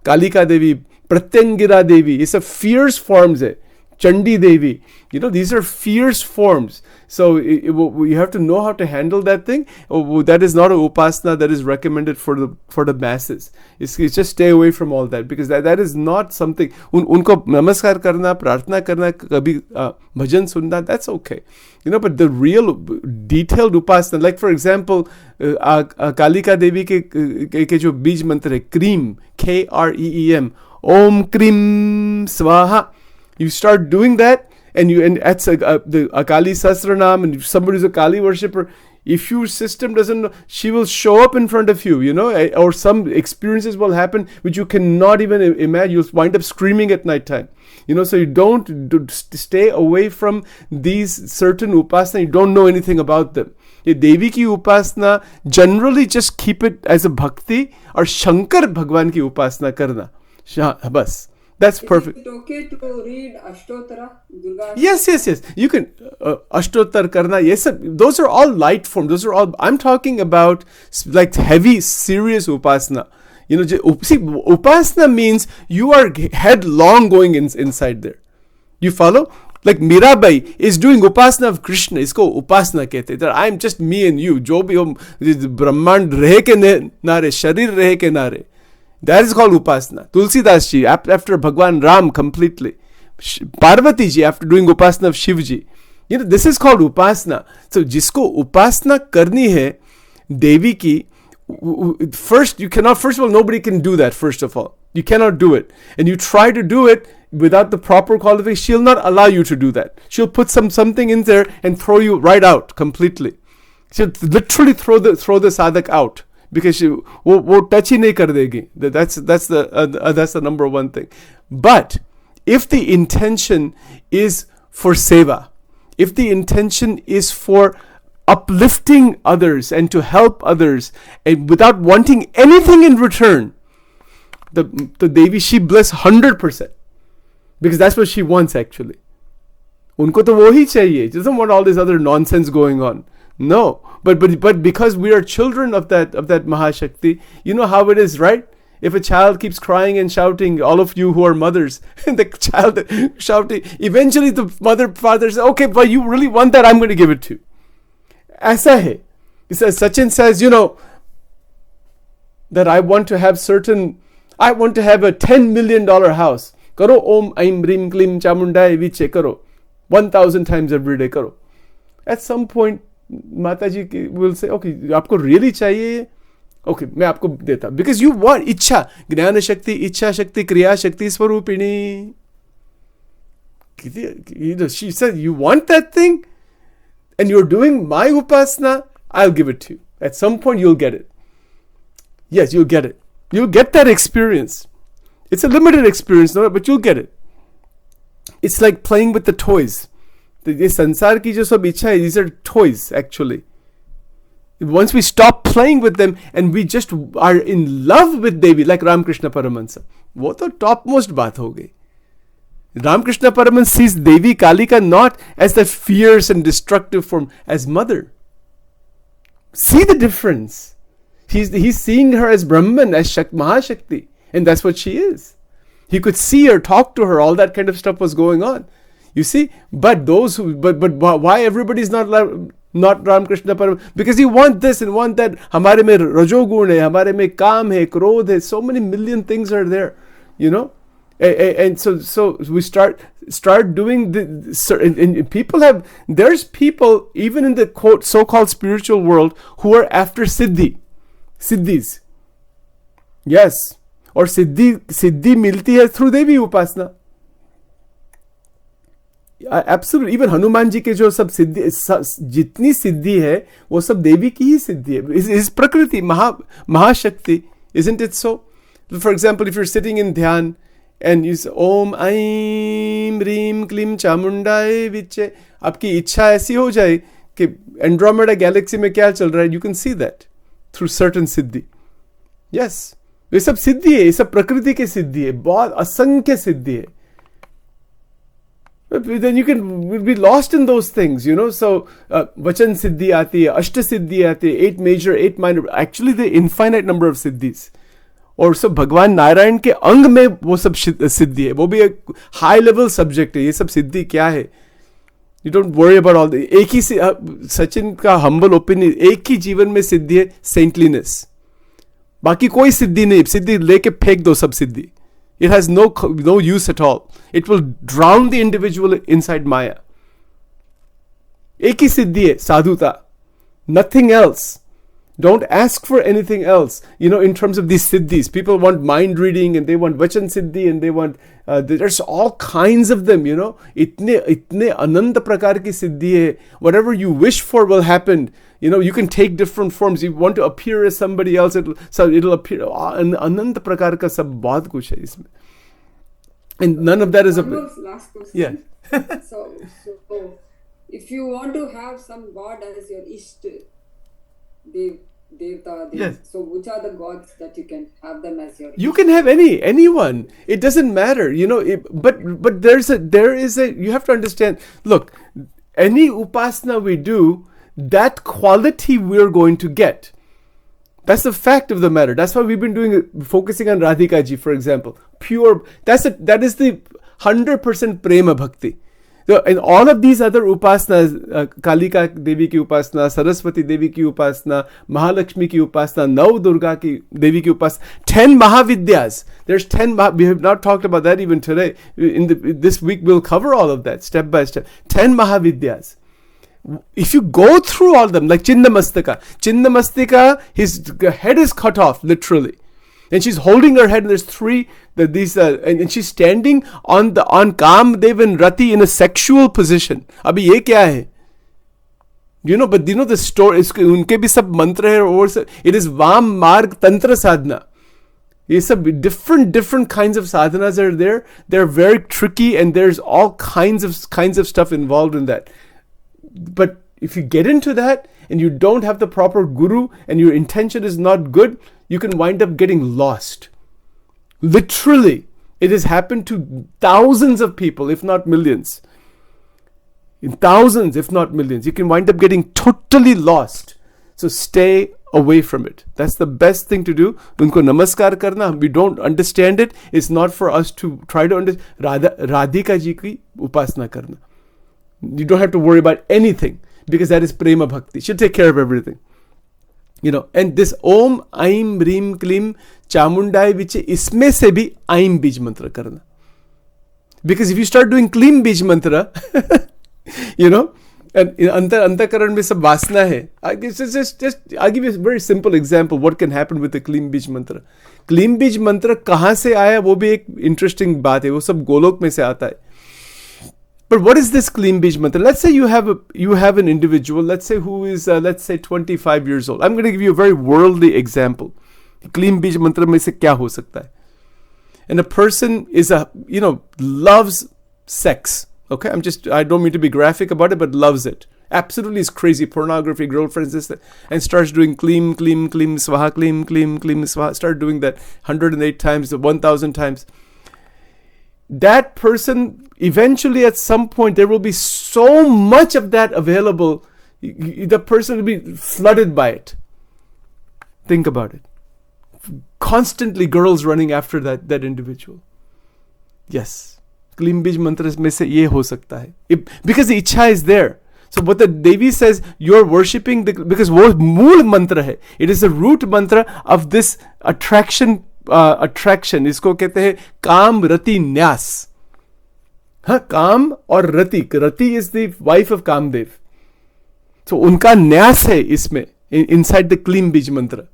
Kalika Devi, Pratyangira Devi, ये सब fierce forms है. Chandi Devi. These are fierce forms. So you have to know how to handle that thing. That is not an upasana that is recommended for the masses. It's just stay away from all that, because that is not something. Unko namaskar karna, prarthana karna, kabhi bhajan sunna, that's okay. But the real detailed upasana, like for example, Kalika Devi ke jo bij mantra hai, Kreem, Kreem, Om Krim Swaha. You start doing that, and that's the Akali Sasranam, and if somebody's a Kali worshipper, if your system doesn't know, she will show up in front of you, or some experiences will happen which you cannot even imagine. You'll wind up screaming at night time. So you don't stay away from these certain upasana. You don't know anything about them. ये देवी की उपासना generally just keep it as a bhakti, और शंकर भगवान की उपासना करना, बस. That's perfect. Is it okay to read Ashtotara? Durga? Yes. You can Ashtotar karna. Yes, those are all light form. Those are all. I'm talking about like heavy, serious upasana. See, upasana means you are headlong going inside there. You follow? Like Mirabai is doing upasana of Krishna. Isko upasana kehte. That I'm just me and you. Jo bhi hum Brahmand rahe ke nare, sharir rahe ke nare. That is called upasana. Tulsidas ji after Bhagwan Ram completely. Parvati ji after doing upasana of Shivji. This is called upasana. So jisko upasana karni hai Devi ki, first of all, nobody can do that. First of all, you cannot do it, and you try to do it without the proper qualification. She'll not allow you to do that. She'll put something in there and throw you right out completely. She'll literally throw the sadhak out, because वो touch ही नहीं कर देगी. That's the number one thing. But if the intention is for seva, if the intention is for uplifting others and to help others, and without wanting anything in return, the Devi, she bless 100%, because that's what she wants actually. उनको तो वो ही चाहिए. She doesn't want all this other nonsense going on. No, but because we are children of that Mahashakti, you know how it is, right? If a child keeps crying and shouting, all of you who are mothers, and the child shouting, eventually the father says, okay, but you really want that, I'm going to give it to you. Aisa hai. He says, Sachin says, that I want to have a $10 million house. Karo Om Aim Rim Klim Chamundai Viche Karo. 1,000 times every day Karo. At some point, Mataji will say, okay, आपको really चाहिए? Okay, मैं आपको देता. Because you want इच्छा, ज्ञान शक्ति, इच्छा शक्ति, क्रिया शक्ति स्वरूपिणी. She said, you want that thing? And you're doing my upasana, I'll give it to you. At some point, you'll get it. Yes, you'll get it. You'll get that experience. It's a limited experience, no, but you'll get it. It's like playing with the toys. ये संसार की जो सब इच्छा है, these are toys actually. Once we stop playing with them and we just are in love with Devi, like Ramakrishna Paramahansa, वो तो topmost बात हो गई. Ramakrishna Paramahansa sees Devi Kalika not as the fierce and destructive form, as mother. See the difference. He's seeing her as Brahman, as Mahashakti, and that's what she is. He could see her, talk to her, all that kind of stuff was going on. You see, but why everybody's not Ramakrishna Param? Because you want this and want that. Hamare mein rajogun hai, hamare mein kaam hai, krodh hai. So many million things are there, And so we start doing and people there's people even in the quote so-called spiritual world who are after siddhis. Yes, or siddhi milti hai through Devi upasana. Absolutely. Even Hanuman ji के जो सब सिद्धि जितनी सिद्धि है वो सब देवी की ही सिद्धि है. Is prakriti mahashakti, isn't it so? For example, if you're sitting in dhyan and you say Om Aim Rim Klim Chamundai Viche, आपकी इच्छा ऐसी हो जाए कि Andromeda galaxy में क्या चल रहा है, you can see that through certain siddhi. Yes, ये सब सिद्धि है, ये सब प्रकृति की सिद्धि है, बहुत असंख्य सिद्धि है. Then you can be lost in those things, So, Vachan Siddhi aati hai, Ashta Siddhi aati hai, 8 major, 8 minor. Actually, the infinite number of Siddhis. और सब भगवान नारायण के अंग में वो सब सिद्धि है, वो भी एक हाई लेवल सब्जेक्ट है. ये सब सिद्धि क्या है? You don't worry about all. एक ही सचिन का हम्बल ओपिनियन, एक ही जीवन में सिद्धि है, सेंटलीनेस. बाकी कोई सिद्धि नहीं. सिद्धि लेके फेंक दो सब सिद्धि. It has no use at all. It will drown the individual inside maya. एक ही सिद्धि है, साधुता. Nothing else. Don't ask for anything else. In terms of these siddhis, people want mind reading and they want vachan siddhi and they want, there's all kinds of them, itne ananta prakar ki siddhi hai. Whatever you wish for will happen. You can take different forms. You want to appear as somebody else, it'll appear. Ananta prakar ka sab bahut kuch hai isme. And none of that is last question. Yeah. so if you want to have some god as your Ishta, Devta, Yes. so which are the gods that you can have them as your? You can have anyone. It doesn't matter, but there is a, you have to understand. Look, any upasana we do, that quality we're going to get. That's the fact of the matter. That's why we've been focusing on Radhika ji, for example. Pure. That is the 100% prema bhakti. So in all of these other upasanas, Kalika Devi ki upasana, Saraswati Devi ki upasana, Mahalakshmi ki upasana, Nav Durga ki Devi ki upasana, 10 Mahavidyas. There's 10, we have not talked about that even today. This week we'll cover all of that step by step. 10 Mahavidyas. If you go through all of them, like Chinnamastika, his head is cut off, literally. And she's holding her head, and there's and she's standing on Kamdev and Rati in a sexual position. Abhi ye kya hai? But the story, unke bhi sab mantra hai, or it is Vam Marg Tantra Sadhana. Ye sab different kinds of sadhanas are there. They're very tricky, and there's all kinds of stuff involved in that. But if you get into that and you don't have the proper guru and your intention is not good, you can wind up getting lost. Literally, it has happened to thousands of people, if not millions. In thousands, if not millions, you can wind up getting totally lost. So stay away from it. That's the best thing to do. Unko namaskar karna, we don't understand it. It's not for us to try to understand. Radhika ji ki upasana karna. You don't have to worry about anything, because that is prema bhakti. She'll take care of everything. And this Om Aim Rim Klim Chamundai Viche, isme se bhi Aim Bij Mantra karna. Because if you start doing Klim Bij Mantra, and Antakaran mein sab vasna hai. I'll give you a very simple example what can happen with the Klim Bij Mantra. Klim Bij Mantra kahan se aaya, wo bhi ek interesting baat hai. Wo sab Golok mein se aata hai. But what is this Klim Bij Mantra? Let's say you have an individual, let's say who is, 25 years old. I'm going to give you a very worldly example. Klim Bij Mantra mein se kya ho sakta hai? And a person is loves sex. Okay, I don't mean to be graphic about it, but loves it. Absolutely is crazy. Pornography, girlfriends, this, that, and starts doing Klim, Klim, Klim, Swaha, Klim, Klim, Klim, Swaha. Start doing that 108 times, 1,000 times. That person, eventually at some point, there will be so much of that available, the person will be flooded by it. Think about it. Constantly girls running after that individual. Yes. Klim Bij Mantra mein se ye ho sakta hai. Because the ichha is there. So what the Devi says, you're worshipping, because wo mool mantra hai. It is the root mantra of this attraction. इसको कहते हैं काम रति न्यास. काम और रति is the wife of Kamdev. So उनका न्यास है इसमें, inside the Klim Bij Mantra.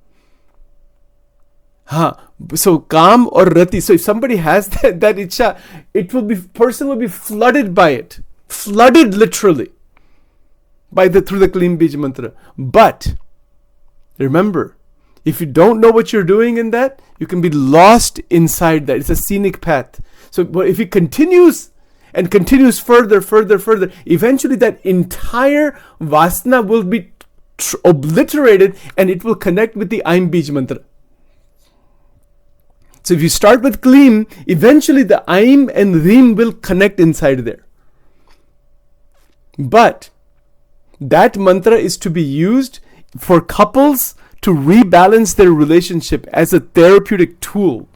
So काम और रति. So if somebody has that ichha, person will be flooded by it. Flooded literally through the Klim Bij Mantra. But remember, if you don't know what you're doing in that, you can be lost inside that. It's a scenic path. So if it continues and continues further, eventually that entire vasana will be obliterated and it will connect with the Aim Bij Mantra. So if you start with Klim, eventually the Aim and Rim will connect inside there. But that mantra is to be used for couples to rebalance their relationship as a therapeutic tool.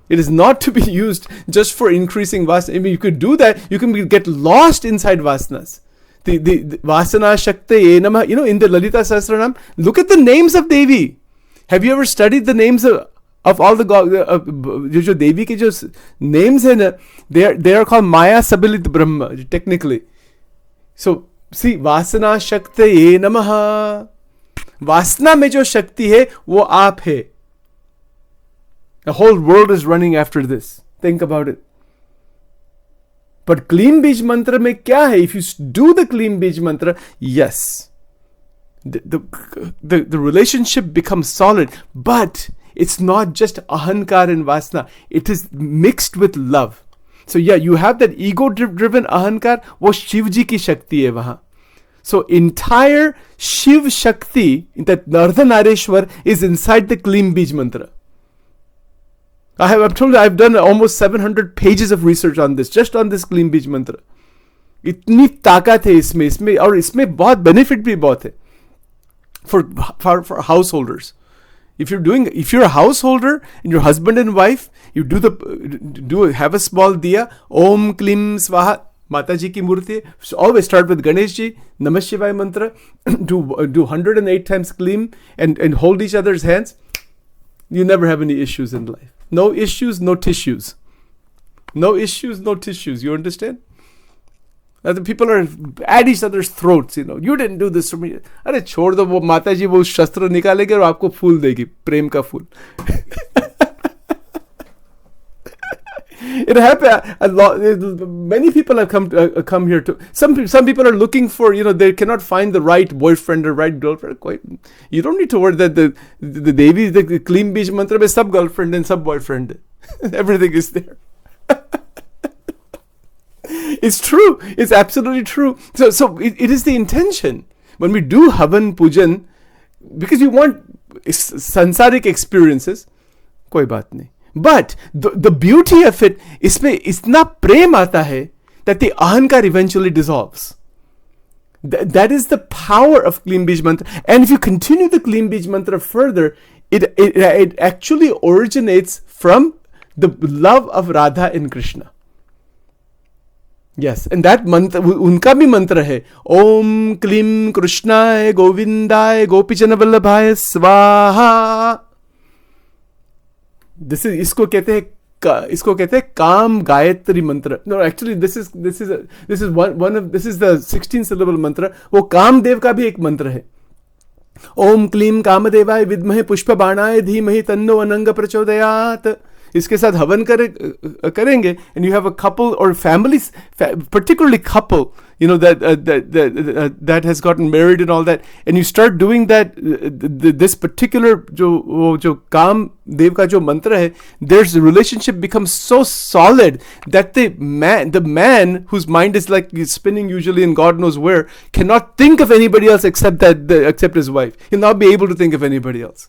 It is not to be used just for increasing vasana. I mean, you could do that. You can get lost inside vasanas. The Vasana Shakti Namah, in the Lalita Sahasranam, look at the names of Devi. Have you ever studied the names of all the gods? Jo Devi ke jo names hai na, they are called Maya Sabilit Brahma, technically. So, see, Vasana Shakti Namah. Vasana mein jo Shakti hai, wo aap hai. The whole world is running after this. Think about it. But Clean Beach Mantra mein kya hai? If you do the Clean Beach Mantra, yes, the relationship becomes solid. But it's not just ahankar and vasana. It is mixed with love. So yeah, you have that ego-driven ahankar. Wo Shiv Ji ki Shakti hai wahan. So entire Shiv Shakti, that Ardhanareshwar, is inside the Clean Beach Mantra. I've told you, I've done almost 700 pages of research on this, just on this Clean Beach Mantra. इतनी ताकत है इसमें और इसमें बहुत benefit भी बहुत है for householders. If you're a householder and your husband and wife, you have a small diya, Om Klim Swaha, Mataji ki murti. So always start with Ganesh Ji, Namah Shivaya mantra, do 108 times Klim and hold each other's hands. You never have any issues in life. No issues, no tissues. No issues, no tissues. You understand? The people are at each other's throats, You didn't do this for me. अरे छोड़ दो, वो माता जी वो शस्त्र निकालेगी और आपको फूल देगी, प्रेम का फूल. It happened a lot. Many people have come here to. Some people are looking for, they cannot find the right boyfriend or right girlfriend. You don't need to worry that the Devi, the Clean Beach Mantra mein sab girlfriend and sab boyfriend. Everything is there. It's true. It's absolutely true. So it is the intention. When we do Havan Pujan, because we want sansaric experiences, koi baat nahi. But the beauty of it, इसमें इतना प्रेम आता है that the ahankar eventually dissolves. That is the power of Clean Beach Mantra. And if you continue the Clean Beach Mantra further, it actually originates from the love of Radha and Krishna. Yes, and that mantra, उनका भी मंत्र है, Om Klim Krishnaya Govindaya Gopijana Vallabhaya Swaha. इसको कहते हैं काम गायत्री मंत्र. No, actually this is the 16 syllable मंत्र. वो कामदेव का भी एक मंत्र है. ओम क्लीम कामदेवाय विद्महे पुष्पबाणाय धीमहि तन्नो अनंग प्रचोदयात. इसके साथ हवन करेंगे, and you have a couple or families, particularly couple, that has gotten married and all that, and you start doing that, this particular जो काम देव का जो मंत्र है, their relationship becomes so solid that the man whose mind is like spinning usually in God knows where, cannot think of anybody else except his wife. He'll not be able to think of anybody else.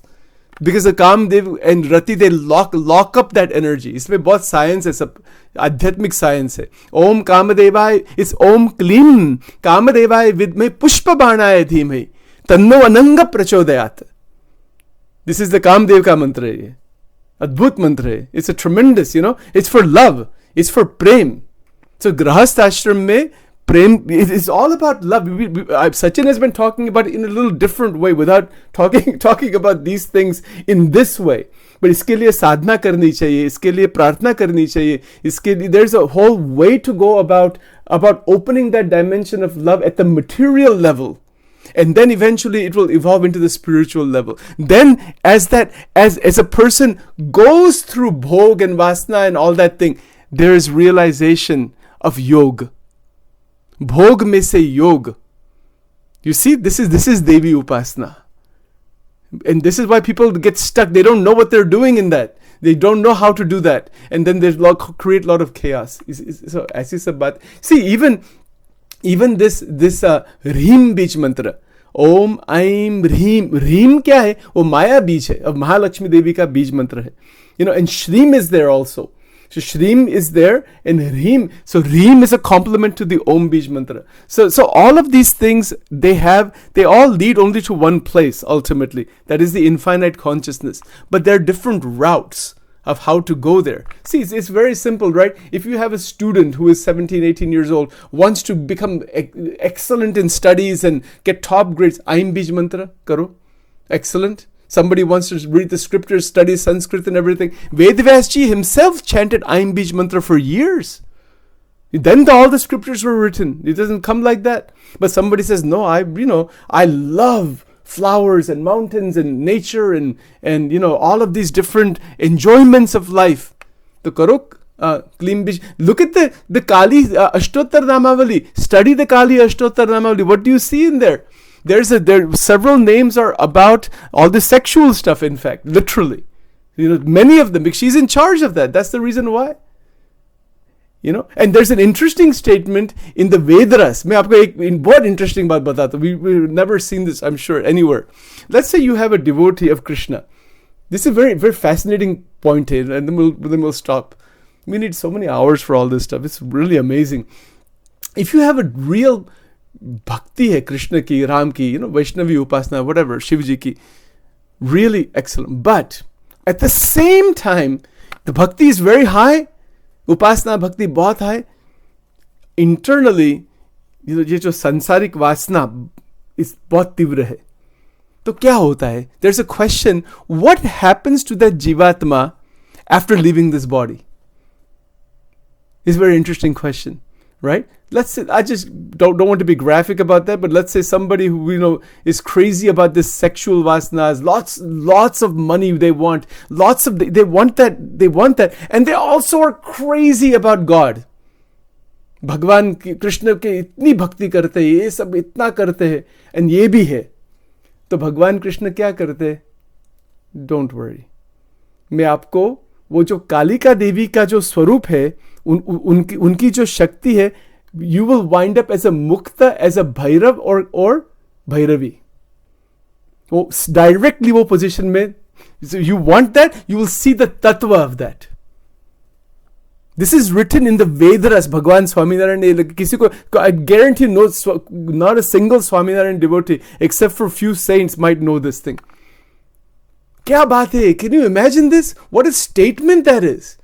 Because the Kamdev and Rati, they lock up that energy. इसमें बहुत science है, सब आध्यात्मिक science है. ओम कामदेवाय, it's ओम क्लीम कामदेवाय विद्महे पुष्पबाणाय धीमहि तन्नो अनंग प्रचोदयात. This is the Kamdev का मंत्र है, ये अद्भुत मंत्र है. It's a tremendous, it's for love, it's for prem. So गृहस्थ आश्रम में prem, it's all about love. Sachin has been talking about it in a little different way without talking about these things in this way. But इसके लिए साधना करनी चाहिए, इसके लिए प्रार्थना करनी चाहिए, इसके लिए there's a whole way to go about opening that dimension of love at the material level. And then eventually it will evolve into the spiritual level. Then as a person goes through bhog and vasana and all that thing, there is realization of yoga. Bhog mein se yog. You see, this is Devi Upasana. And this is why people get stuck. They don't know what they're doing in that. They don't know how to do that. And then there's create a lot of chaos. So, ऐसी सब बात. See, even this Rhim Beach mantra. Om Aim Rhim. Rhim क्या है? वो माया बीज है. अब महालक्ष्मी देवी का बीज मंत्र है. And Shrim is there also. So Shreem is there and Reem. So Reem is a complement to the Om Bij Mantra. So all of these things, they all lead only to one place ultimately. That is the infinite consciousness. But there are different routes of how to go there. See, it's very simple, right? If you have a student who is 17, 18 years old, wants to become excellent in studies and get top grades, Aim Bij Mantra, karo. Excellent. Somebody wants to read the scriptures, study Sanskrit and everything. Vedvyasji himself chanted Aim Bij Mantra for years. Then all the scriptures were written. It doesn't come like that. But somebody says, no, I love flowers and mountains and nature and all of these different enjoyments of life. The Karuk, Klim Bij. Look at the Kali Ashtottar Namavali. Study the Kali Ashtottar Namavali. What do you see in there? There several names are about all the sexual stuff, in fact, literally. Many of them, because she's in charge of that. That's the reason why. And there's an interesting statement in the Vedas. मैं आपको एक बहुत interesting बात बताता हूँ. We've never seen this, I'm sure, anywhere. Let's say you have a devotee of Krishna. This is a very, very fascinating point here, and then we'll stop. We need so many hours for all this stuff. It's really amazing. If you have a real bhakti hai Krishna ki, Ram ki, Vaishnavi upasana, whatever, Shivji ki, really excellent. But at the same time, the bhakti is very high, upasana bhakti bahut high. Internally, ये जो सांसारिक वासना is बहुत तीव्र है. तो क्या होता है? There's a question, what happens to that jivatma after leaving this body? It's a very interesting question, right? Let's say, I just don't want to be graphic about that, but let's say somebody who is crazy about this sexual vasanas, lots of money they want, they want that, and they also are crazy about God. भगवान कृष्ण के इतनी भक्ति करते हैं, ये सब इतना करते हैं, and ये भी है. तो भगवान कृष्ण क्या करते हैं? Don't worry. मैं आपको वो जो कालिका देवी का जो स्वरूप है, उनकी जो शक्ति है, you will wind up as a mukta, as a bhairav or bhairavi. वो directly वो position में, so you want that, you will see the tattva of that. This is written in the Vedas. Bhagwan Swaminarayan, किसी को, I guarantee not a single Swaminarayan devotee except for few saints might know this thing. क्या बात है? Can you imagine this? What a statement that is.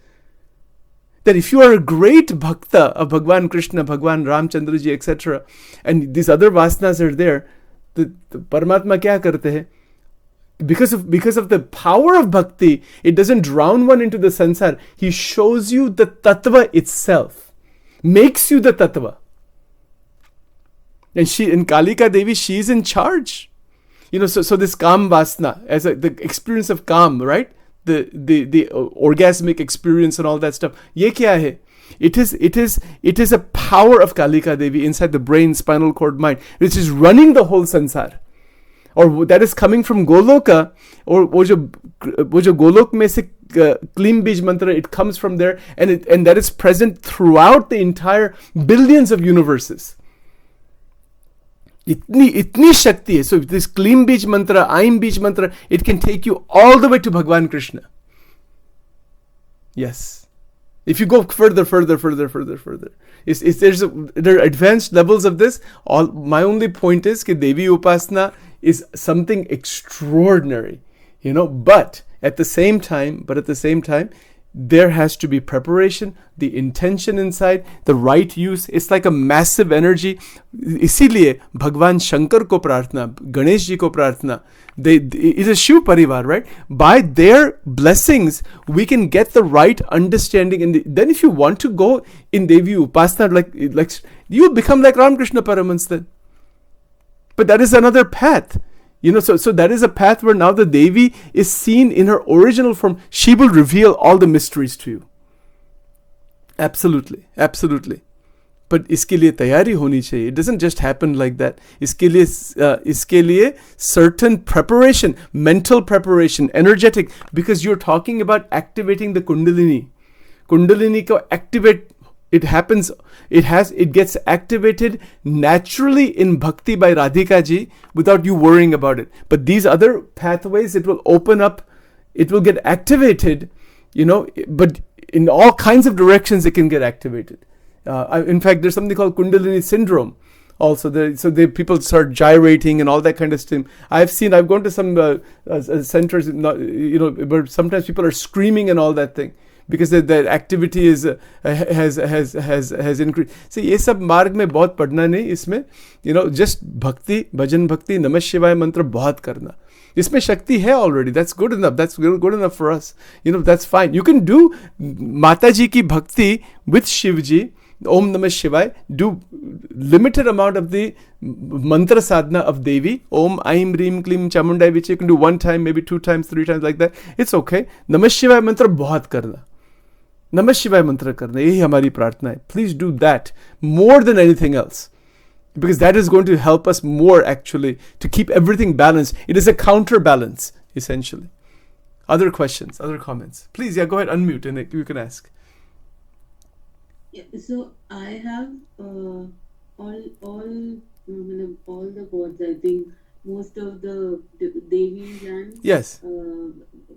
That if you are a great bhakta of Bhagwan Krishna, Bhagwan Ramchandraji, etc., and these other vasanas are there, the Paramatma kya karte hai? Because of the power of bhakti, it doesn't drown one into the sansar. He shows you the tattva itself, makes you the tattva. And in Kalika Devi, she is in charge. So this kam vasana, as the experience of kam, right? The orgasmic experience and all that stuff. Ye kya hai? It is a power of Kalika Devi inside the brain, spinal cord, mind, which is running the whole sansar. Or that is coming from Goloka, or wo jo Golok mein se Klim Bij Mantra, it comes from there, and that is present throughout the entire billions of universes. Itni shakti hai. So this Klim Bij Mantra, Aim Bij Mantra, it can take you all the way to Bhagwan Krishna. Yes. If you go further, there are advanced levels of this. My only point is that Devi Upasana is something extraordinary, but at the same time, there has to be preparation, the intention inside, the right use. It's like a massive energy. इसीलिए भगवान शंकर को प्रार्थना, गणेश जी को प्रार्थना, it is a Shiv Parivar, right? By their blessings, we can get the right understanding. And then if you want to go in Devi Upasana, like you become like Ramakrishna Paramans then. But that is another path. So that is a path where now the Devi is seen in her original form. She will reveal all the mysteries to you. Absolutely. But इसके लिए तैयारी होनी चाहिए. It doesn't just happen like that. इसके लिए certain preparation, mental preparation, energetic, because you're talking about activating the Kundalini. Kundalini ko activate. It gets activated naturally in bhakti by Radhika ji without you worrying about it. But these other pathways, it will open up, it will get activated, but in all kinds of directions it can get activated. In fact, there's something called Kundalini syndrome. Also, people start gyrating and all that kind of stuff. I've gone to some centers, where sometimes people are screaming and all that thing because the activity has increased. See, ये सब मार्ग में बहुत पढ़ना नहीं इसमें, just भक्ति, भजन भक्ति, नमः शिवाय मंत्र बहुत करना. इसमें शक्ति है already. That's good enough. That's good enough for us. That's fine. You can do माता जी की भक्ति with Shiv ji, Om Namah Shivaya, do limited amount of the mantra sadhana of Devi, Om Aim Reem Klim Chamundai, which you can do 1 time, maybe 2 times, 3 times, like that. It's okay. Namah Shivaya mantra बहुत करना. Namah Shivaya mantra करना, यही हमारी प्रार्थना है. Please do that more than anything else, because that is going to help us more actually to keep everything balanced. It is a counterbalance essentially. Other questions, other comments? Please, go ahead, unmute and you can ask. Yeah, so I have all the gods. I think most of the Devis and yes,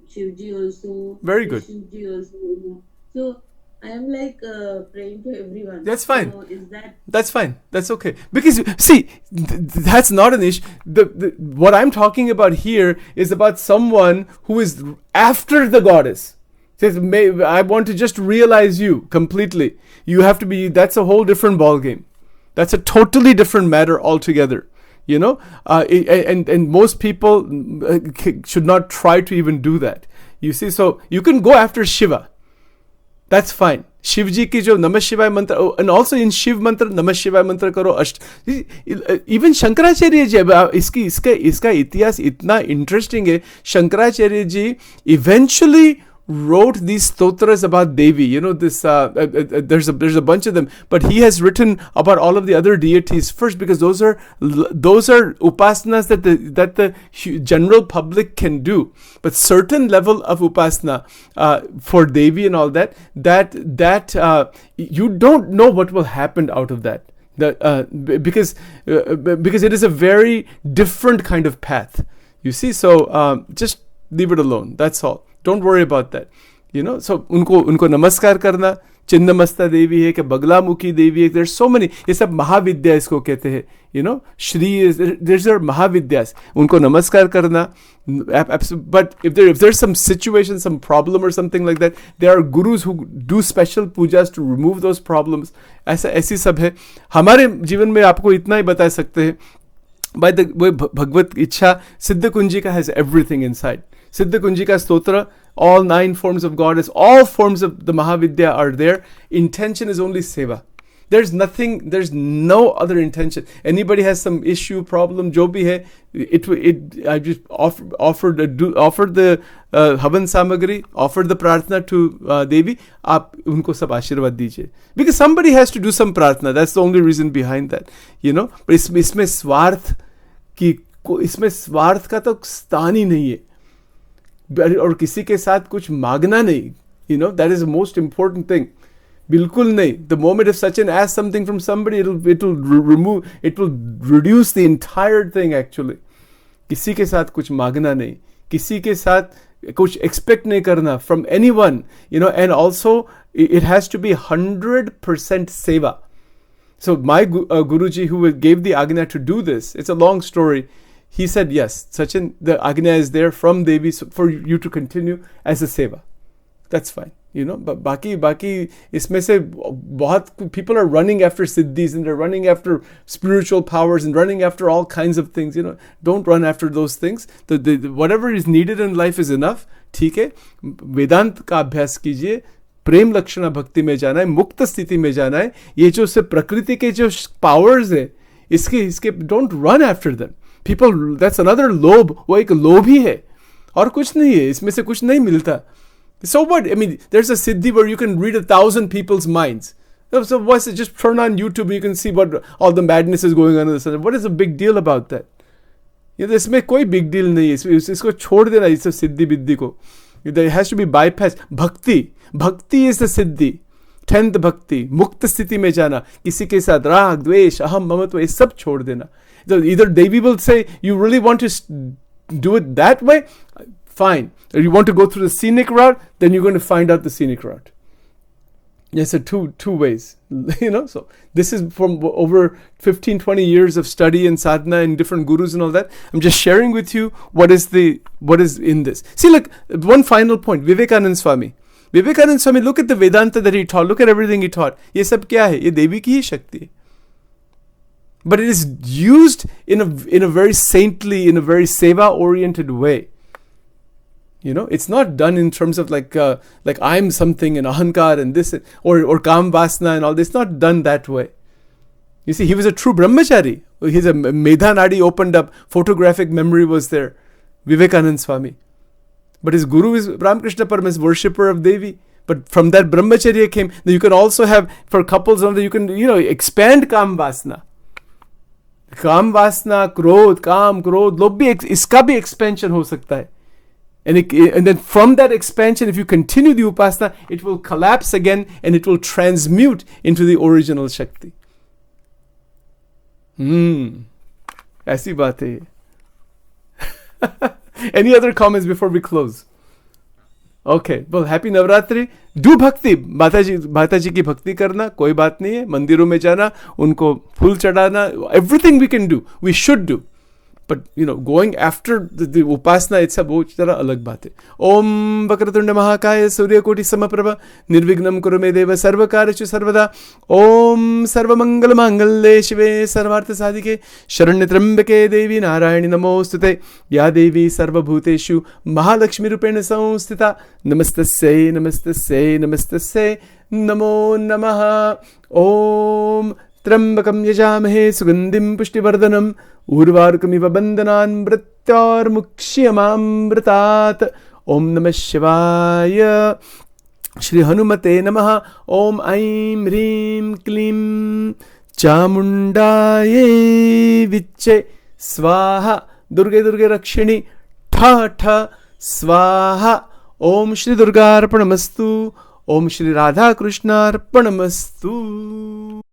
Shivji also. Very good. Shivji also. So I am like praying to everyone. That's fine. So is that? That's fine. That's okay. Because see, that's not an issue. What I'm talking about here is about someone who is after the goddess. Says, I want to just realize you completely. You have to be, that's a whole different ball game. That's a totally different matter altogether. And most people should not try to even do that. You see, so you can go after Shiva. That's fine. Shivji ki jo Namah Shivaya mantra, and also in Shiv mantra Namah Shivaya mantra karo. Even Shankaracharya ji, iska इतिहास इतना interesting है. Shankaracharya ji eventually wrote these stotras about Devi. There's a bunch of them, but he has written about all of the other deities first, because those are upasanas that the general public can do. But certain level of upasana for Devi and all that you don't know what will happen out of that. Because it is a very different kind of path. You see, so just leave it alone. That's all. Don't worry about that. So उनको नमस्कार करना, चिन्नमस्ता देवी है कि बगलामुखी देवी है. There's so many. ये सब महाविद्या इसको कहते हैं. Shri there's a महाविद्यास. उनको नमस्कार करना. But if there's some situation, some problem or something like that, there are gurus who do special pujas to remove those problems. ऐसी सब है. हमारे जीवन में आपको इतना ही बता सकते हैं. By the way, Bhagavad Ichha, Siddha Kunjika has everything inside. Siddha Kunjika Stotra, all 9 forms of goddess, all forms of the Mahavidya are there. Intention is only seva. There's no other intention. Anybody has some issue, problem, jo bhi hai, I just offered the Havan Samagri, offered the Prarthana to Devi, aap unko sab ashirwad dijiye. Because somebody has to do some Prarthana. That's the only reason behind that. But इसमें स्वार्थ का तो स्थान ही नहीं है. और किसी के साथ कुछ मांगना नहीं. That is the most important thing. बिल्कुल नहीं. The moment if Sachin asks something from somebody, it will reduce the entire thing actually. किसी के साथ कुछ मांगना नहीं. किसी के साथ कुछ expect नहीं करना from anyone. And also it has to be 100% seva. So my Guruji, who gave the Agnya to do this, it's a long story. He said, yes, Sachin, the Agnya is there from Devi for you to continue as a seva. That's fine. But baki isme se bahut people are running after siddhis and they're running after spiritual powers and running after all kinds of things. Don't run after those things. Whatever is needed in life is enough. ठीक है, वेदांत का अभ्यास कीजिए, प्रेम लक्षणा भक्ति में जाना है, मुक्त स्थिति में जाना है. ये जो से प्रकृति के जो पावर्स है, इसके don't run after them. People, that's another lobe. वो एक लोभ ही है और कुछ नहीं है. इसमें से कुछ नहीं मिलता. So what? I mean, there's a siddhi where you can read 1,000 people's minds. So what's it? Just turn on YouTube, you can see what all the madness is going on in the sun. What is the big deal about that? इसमें कोई big deal नहीं है. इसको छोड़ देना, इस सिद्धि विद्धि को. There has to be bypass. Bhakti is the siddhi. 10th bhakti, मुक्त स्थिति में जाना, किसी के साथ राग, द्वेष, अहम, ममत्व, ये सब छोड़ देना. So either Devi will say, you really want to do it that way? Fine. Or you want to go through the scenic route? Then you're going to find out the scenic route. Yes, so two ways, so this is from over 15-20 years of study and sadhana and different gurus and all that. I'm just sharing with you what is in this. See, look, one final point, Vivekananda Swami, look at the Vedanta that he taught, look at everything he taught. Ye sab kya hai? Ye Devi ki hi Shakti hai. But it is used in a very saintly, in a very seva oriented way. It's not done in terms of like I'm something and ahankar and this or kam vasna and all this. It's not done that way. You see, he was a true brahmachari. His Medha Nadi opened up, photographic memory was there. Vivekananda Swami. But his guru is Ramakrishna Paramas, worshipper of Devi. But from that brahmacharya came, you can also have, for couples, you can, expand kam vasna. Kam vasna, krodh, lobh bhi, iska bhi expansion ho sakta hai. And then from that expansion, if you continue the upasana, it will collapse again and it will transmute into the original Shakti. Aisi baat hai. Any other comments before we close? Okay, well, happy Navratri. Do bhakti. माता जी की भक्ति करना, कोई बात नहीं है. मंदिरों में जाना, उनको फूल चढ़ाना. Everything we can do, we should do. But, going after the upasana, it's a बहुत जरा अलग बात है. Om Vakratunda Mahakaya Surya Koti Samaprabha Nirvignam Kurume Deva Sarvakarechu Sarvada. Om Sarva Mangala Mangalle Shive Sarvartha Sadhike Sharanya Trambake Devi Narayani Namostute Ya Devi Sarva Bhuteshu Mahalakshmi Rupena Samstita Namastasya Namastasya Namastasya Namo Namaha. Om Trambakam Yajamahe Sugandhim Pushtivardhanam Urvarkamiva Bandhanan Mrityarmukshiyamamritat. Om Namah Shivaya. Shri Hanumate Namaha. Om Aim Hrim Klim Chamundaye Viche Swaha. Durge Durge Rakshini Tha Tha Swaha. Om Shri Durga Arpanamastu. Om Shri Radha Krishna Arpanamastu.